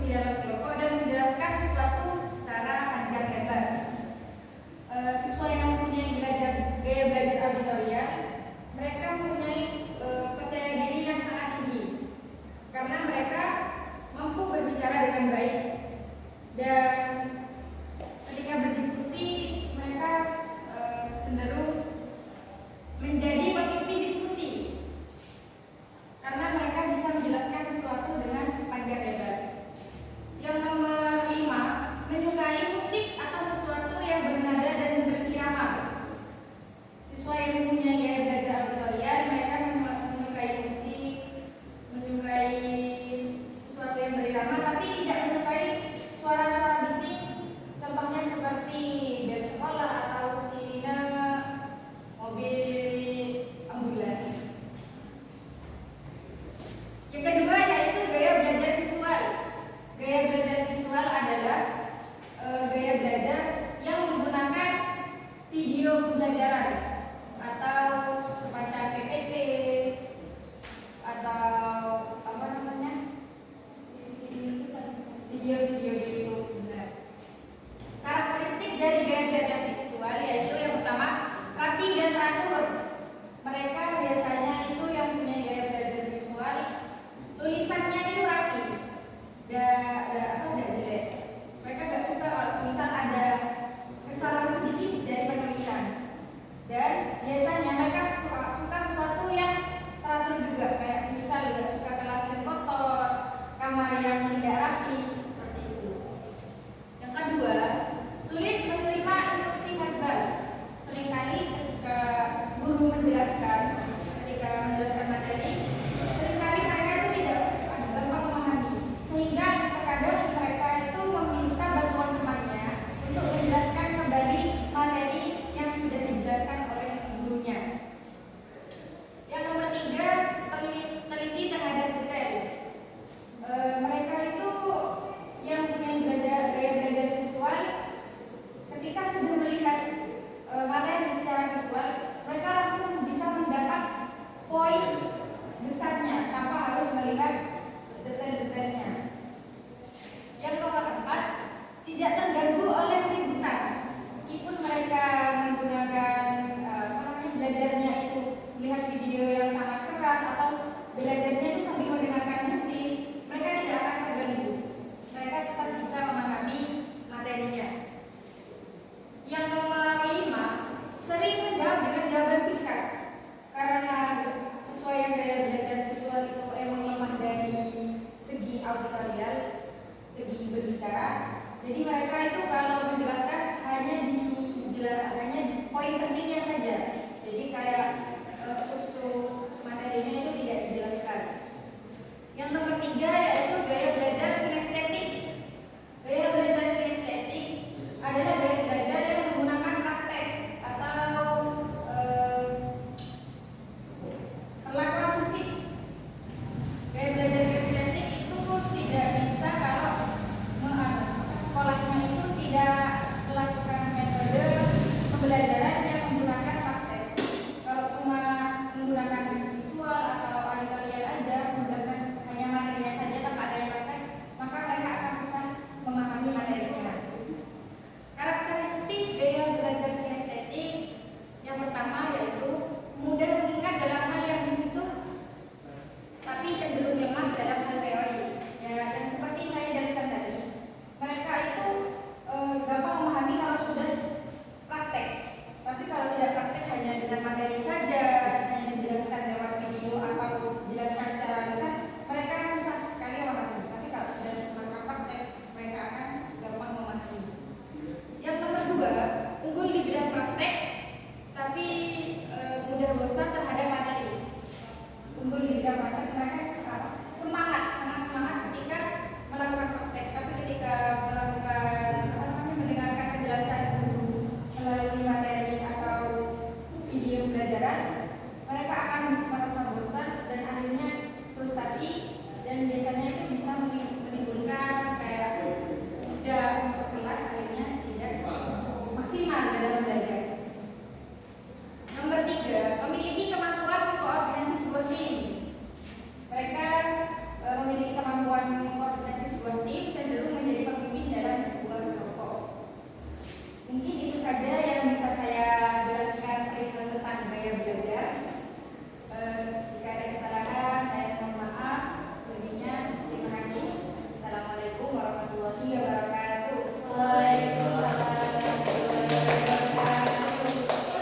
berdiskusi dalam kelompok dan menjelaskan sesuatu secara panjang lebar. Siswa yang mempunyai gaya belajar auditorial, mereka mempunyai percaya diri yang sangat tinggi karena mereka mampu berbicara dengan baik dan ketika berdiskusi mereka cenderung menjadi pemimpin diskusi karena mereka bisa menjelaskan sesuatu dengan panjang lebar. Yang nomor 5, menyukai musik atau sesuatu yang bernada dan berirama. Siswa yang mempunyai gaya belajar auditorial, mereka menyukai musik, menyukai sesuatu yang berirama, tapi tidak menyukai suara-suara bising, contohnya seperti bel sekolah atau sirine mobil ambulans. Yang kedua yaitu gaya belajar visual. Gaya belajar visual adalah gaya belajar yang menggunakan video pembelajaran atau semacam PPT atau apa namanya video-video di YouTube. Karakteristik dari gaya belajar visual yaitu yang pertama rapi dan teratur. Mereka biasanya itu yang punya gaya belajar visual, tulisannya itu rapi, tidak jelek. Mereka gak suka kalau semisal ada kesalahan sedikit dari penulisan. Dan biasanya mereka suka sesuatu yang teratur juga, kayak semisal gak suka kelas yang kotor, kamar yang tidak rapi, seperti itu. Yang kedua, sulit menerima instruksi verbal. Seringkali ketika guru menjelaskan materi, seringkali mereka itu tidak gampang memahami, sehingga terkadang mereka itu meminta bantuan temannya untuk menjelaskan kembali materi yang sudah dijelaskan oleh gurunya. Yang nomor 3, teliti terhadap detail. Mereka itu yang punya gaya belajar visual, ketika sudah melihat materi secara visual, mereka langsung bisa mendapat poin besarnya tanpa harus melihat detail-detailnya. Yang nomor 4, tidak terganggu oleh keributan. Meskipun mereka menggunakan belajarnya itu melihat video yang sangat keras atau belajarnya itu sambil mendengarkan musik, mereka tidak akan terganggu. Mereka tetap bisa memahami materinya. Yang nomor 5, sering menjawab dengan jawaban singkat. Karena sesuai yang gaya belajar visual itu emang lemah dari segi auditorial, segi berbicara. Jadi mereka itu kalau menjelaskan hanya poin pentingnya saja. Jadi kayak sub-sub materinya itu tidak dijelaskan